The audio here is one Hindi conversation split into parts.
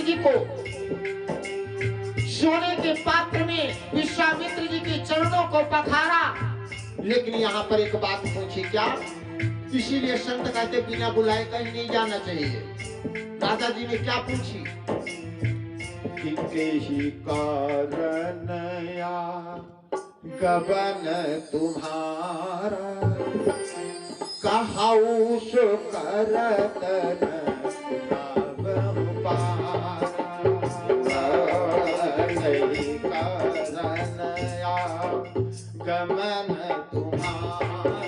जी को सोने के पात्र में विश्वामित्र जी के चरणों को पखारा, लेकिन यहाँ पर एक बात पूछी क्या? इसीलिए संत कहते बिना बुलाए कहीं नहीं जाना चाहिए। राजा जी ने क्या पूछी? ही कारण या गबन तुम्हारा कहाऊ सो करत गमन तुम्हारा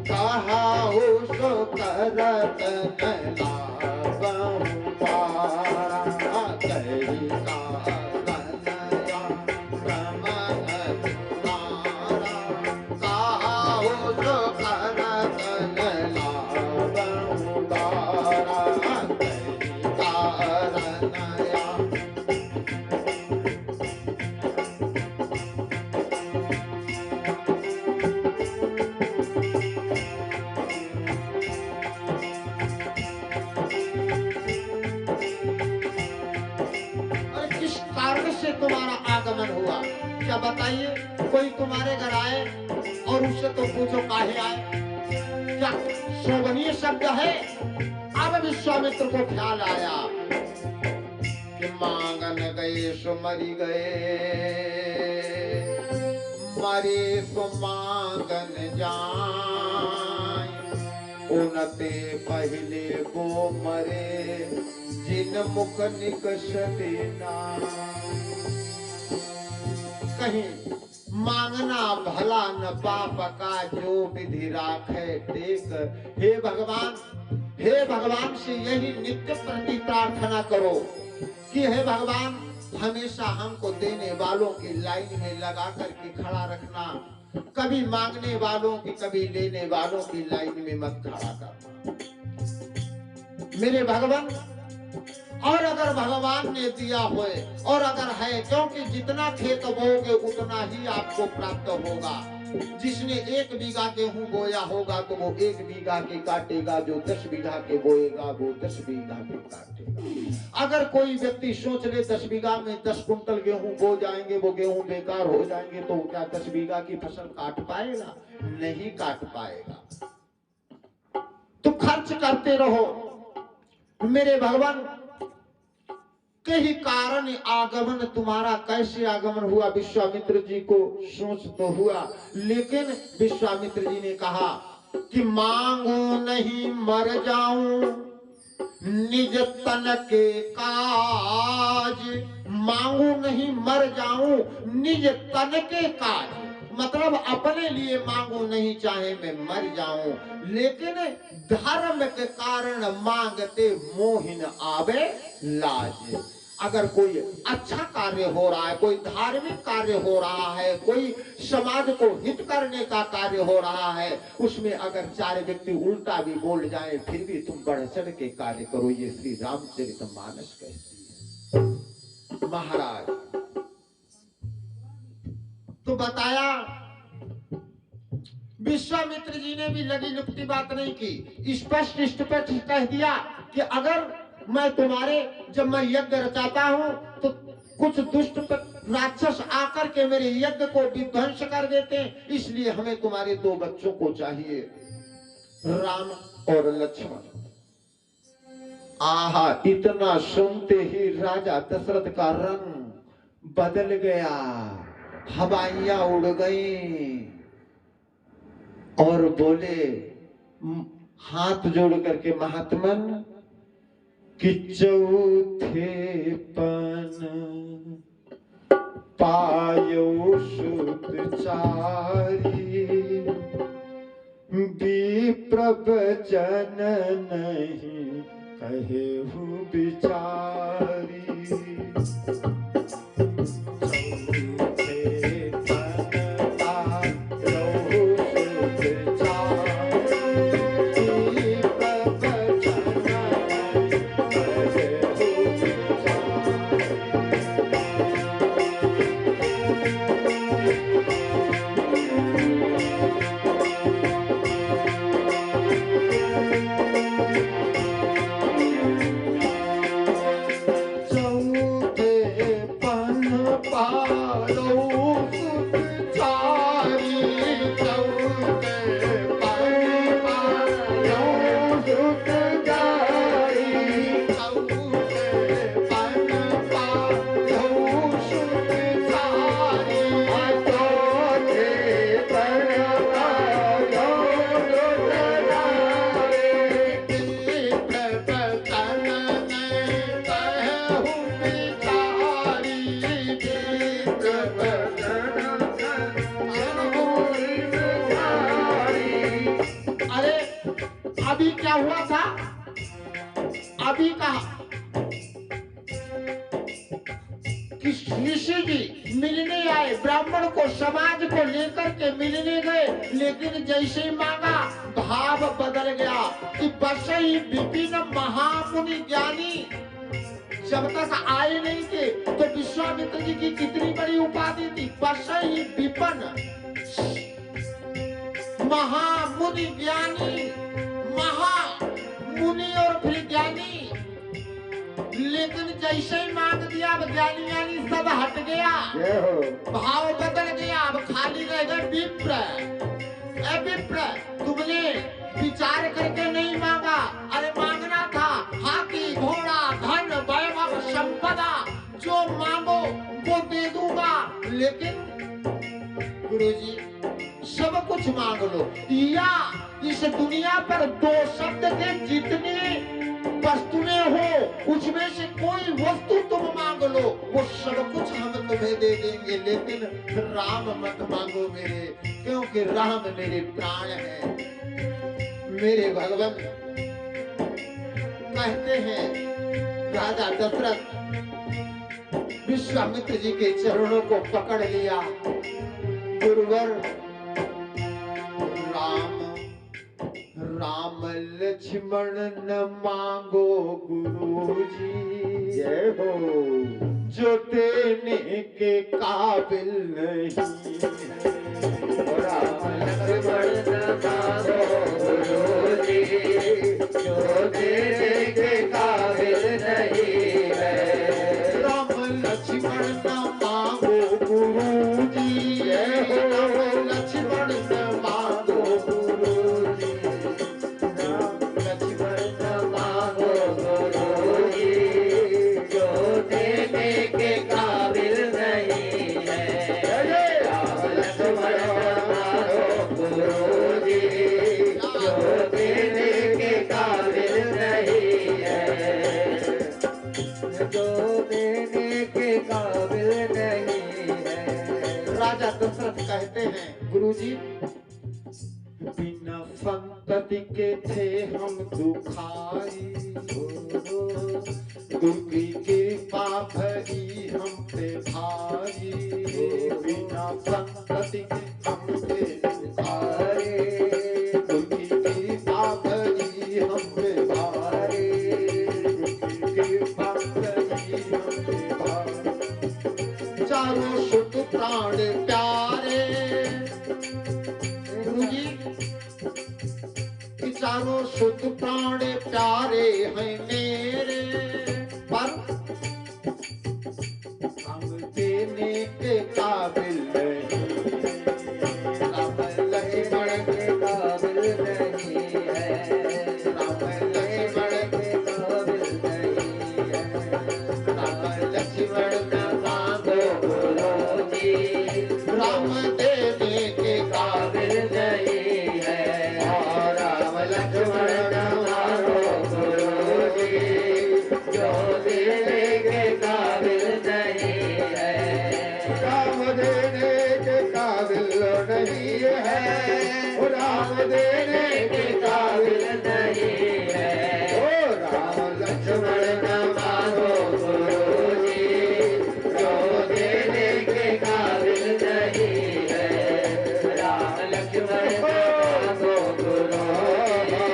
कहाऊ सो करत तुम्हारा आगमन हुआ, क्या बताइए? कोई तुम्हारे घर आए और उससे तो पूछो काहे आए? क्या शोभनीय शब्द है? अब विश्वामित्र को ख्याल आया कि मांगन गए सो मरी गए, मरे सो मांगन जाए, उनते पहले वो मरे जिन मुख निकषते ना। कहीं मांगना भला न पाप का जो विधि राखे टेक। हे भगवान से यही नित्य प्रति प्रार्थना करो कि हे भगवान हमेशा हमको देने वालों की लाइन में लगा करके खड़ा रखना, कभी मांगने वालों की कभी लेने वालों की लाइन में मत खड़ा करना मेरे भगवान। और अगर भगवान ने दिया होए और अगर है, क्योंकि जितना खेत बोओगे उतना ही आपको प्राप्त होगा। जिसने 1 बीघा गेहूं बोया होगा तो वो 1 बीघा के काटेगा, जो 10 बीघा के बोएगा वो 10 बीघा के काटेगा। अगर कोई व्यक्ति सोच ले 10 बीघा में 10 कुंटल गेहूं बो जाएंगे, वो गेहूं बेकार हो जाएंगे, तो क्या 10 बीघा की फसल काट पाएगा? नहीं काट पाएगा। तो खर्च करते रहो मेरे भगवान। के ही कारण आगमन तुम्हारा, कैसे आगमन हुआ विश्वामित्र जी को सोच तो हुआ, लेकिन विश्वामित्र जी ने कहा कि मांगू नहीं मर जाऊं निज तन के काज। मांगू नहीं मर जाऊं निज तन के काज, मतलब अपने लिए मांगू नहीं, चाहे मैं मर जाऊं, लेकिन धर्म के कारण मांगते मोहिन आवे लाज। अगर कोई अच्छा कार्य हो रहा है, कोई धार्मिक कार्य हो रहा है, कोई समाज को हित करने का कार्य हो रहा है, उसमें अगर 4 व्यक्ति उल्टा भी बोल जाए फिर भी तुम बढ़ चढ़ के कार्य करो। ये श्री रामचरितमानस कहती है महाराज। तो बताया विश्वामित्र जी ने भी लगी लुकती बात नहीं की, स्पष्ट कह दिया कि अगर मैं तुम्हारे, जब मैं यज्ञ रचाता हूं तो कुछ दुष्ट राक्षस आकर के मेरे यज्ञ को विध्वंस कर देते हैं, इसलिए हमें तुम्हारे 2 बच्चों को चाहिए, राम और लक्ष्मण। आहा, इतना सुनते ही राजा दशरथ का रंग बदल गया, हवाइयां उड़ गई और बोले हाथ जोड़ करके महात्मन कि चौथे पन पायो सुत चारी, विप्रवचन नहीं कहेहु बिचारी। अभी क्या हुआ था? अभी कहा कि ऋषि जी मिलने आए, ब्राह्मण को समाज को लेकर के मिलने गए, लेकिन जैसे ही मांगा भाव बदल गया कि बस ही विपिन महामुनि ज्ञानी। जब तक आए नहीं थे तो विश्वामित्र जी की कितनी बड़ी उपाधि थी, बस ही विपिन महामुनि ज्ञानी, महामुनि और फिर ज्ञानी। लेकिन जैसे ही मांग दिया अब ज्ञानी ज्ञानी सब हट गया, भाव बदल गया, अब खाली रह गए विप्र। ए विप्र, तुमने विचार करके नहीं मांगा, अरे मांगना था हाथी घोड़ा धन वैभव संपदा, जो मांगो वो दे दूंगा। लेकिन गुरुजी सब कुछ मांग लो, या इस दुनिया पर दो शब्द के जितने वस्तुएं हो उसमें से कोई वस्तु तुम मांग लो, वो सब कुछ हम तुम्हें दे देंगे, लेकिन राम मत मांगो मेरे, क्योंकि राम मेरे प्राण है। मेरे भगवान कहते हैं राजा दशरथ विश्वामित्र जी के चरणों को पकड़ लिया, गुरुवर राम राम लक्ष्मण न मांगो गुरुजी, जय हो, जो देने के काबिल नहीं है। राम लक्ष्मण न मांगो गुरुजी, जो देने के काबिल नहीं है। राम लक्ष्मण न मांगो गुरुजी, जय हो, लक्ष्मण न मांगो गुरुजी, लक्ष्मण न मांगो गुरुजी, जो देने के काबिल नहीं है। राम लक्ष्मण न मांगो गुरुजी, जो देने के काबिल नहीं है, जो देने के काबिल नहीं है। राजा दशरथ कहते हैं गुरुजी बिना संतति के थे हम दुखारी, गुरु की कृपा भरी हम पे भारी, बिना संतति के हम थे दुखारी, गुरु की कृपा भरी हम पे भारी, गुरु की कृपा भरी हम पे भारी। चारों सुत प्राण प्यारे, गुरुजी चारों सुत प्राण प्यारे हैं मेरे, पर हम देने के काबिल नहीं, राम लक्ष्मण के काबिल नहीं है, राम लक्ष्मण के काबिल नहीं है। राम लक्ष्मण न मांगो गुरुजी, राम देने के काबिल नहीं है। राम लक्ष्मण न मांगो गुरुजी, जो देने के काबिल नहीं है। राम देने के काबिल नहीं है, राम देने के काबिल नहीं है। ओ राम लक्ष्मण न मांगो गुरुजी, जो देने के काबिल नहीं है। राम लक्ष्मण न मांगो गुरुजी,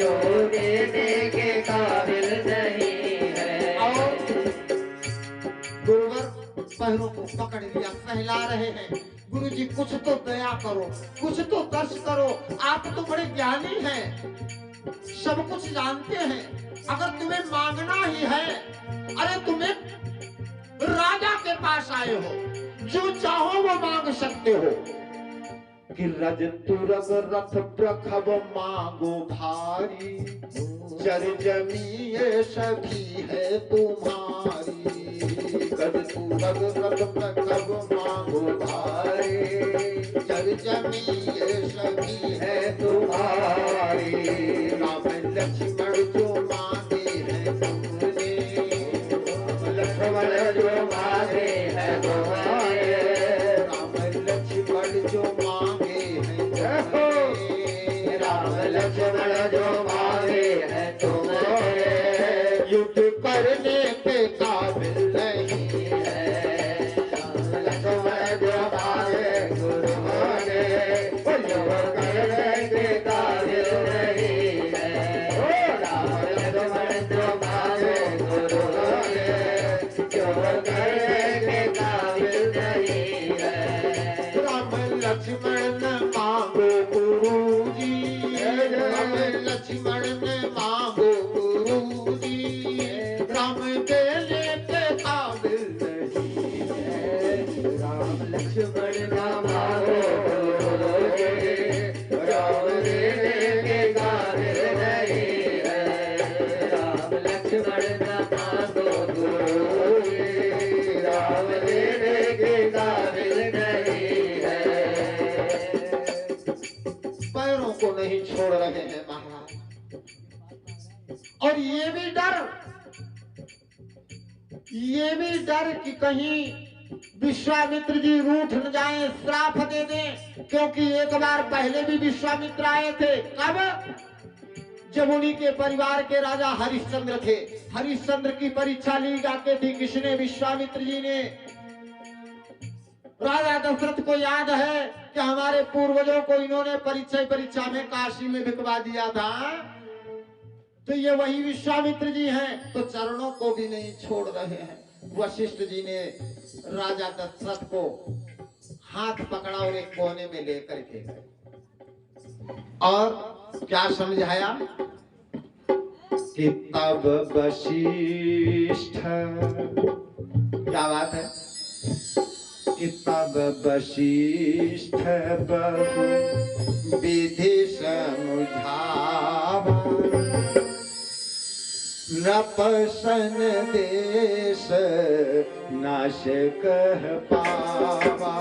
जो देने के काबिल नहीं है। और गुरुवर पैरों को पकड़ लिया, सहला रहे हैं, गुरुजी कुछ तो दया करो, कुछ तो दर्श करो, आप तो बड़े ज्ञानी हैं, सब कुछ जानते हैं, अगर तुम्हें मांगना ही है, अरे तुम्हें राजा के पास आए हो, जो चाहो वो मांग सकते हो। कि रज तुरग रथ प्रखब मांगो भारी, जर जमी ये सभी है तुम्हारी। गज तुरग रथ प्रखब मांगो भारी, जर जमी ये सभी है तुम्हारी। राम लक्ष्मण जो मांगे हैं तुमने, लक्ष्मण जो मांगे हैं तुम्हारे, राम लक्ष्मण जो मांगे हैं, राम लक्ष्मण जो मांगे है तुम्हारे, युद्ध करने के काबिल नहीं है। लक्ष्मण जो मांगे गुरु मांगे, युद्ध करने के काबिल नहीं है। ओ राम लक्ष्मण जो मांगे गुरु मांगे, युद्ध करने के काबिल नहीं है। राम लक्ष्मण मांगो गुरुजी, राम लक्ष्मण मांगो गुरुजी, राम देने के काबिल नहीं है। राम लक्ष्मण ना मांगो गुरुजी, राम देने के काबिल नहीं है। राम लक्ष्मण ना मांगो गुरुजी, राम देने के काबिल नहीं है। पैरों को नहीं छोड़ रहे हैं महाराज। और ये भी डर कि कहीं विश्वामित्र जी रूठ न जाएं, श्राप दे दें, क्योंकि एक बार पहले भी विश्वामित्र आए थे। कब? जब उन्हीं के परिवार के राजा हरिश्चंद्र थे। हरिश्चंद्र की परीक्षा ली जाती थी किसने? विश्वामित्र जी ने। राजा दशरथ को याद है कि हमारे पूर्वजों को इन्होंने परीक्षा में काशी में बिकवा दिया था, तो ये वही विश्वामित्र जी हैं। तो चरणों को भी नहीं छोड़ रहे हैं। वशिष्ठ जी ने राजा दशरथ को हाथ पकड़ा और एक कोने में लेकर के गए और क्या समझाया कि तब वशिष्ठ, क्या बात है, कि तब वशिष्ठ बहु विधि समझावा, नपसन देश नाश कह पावा।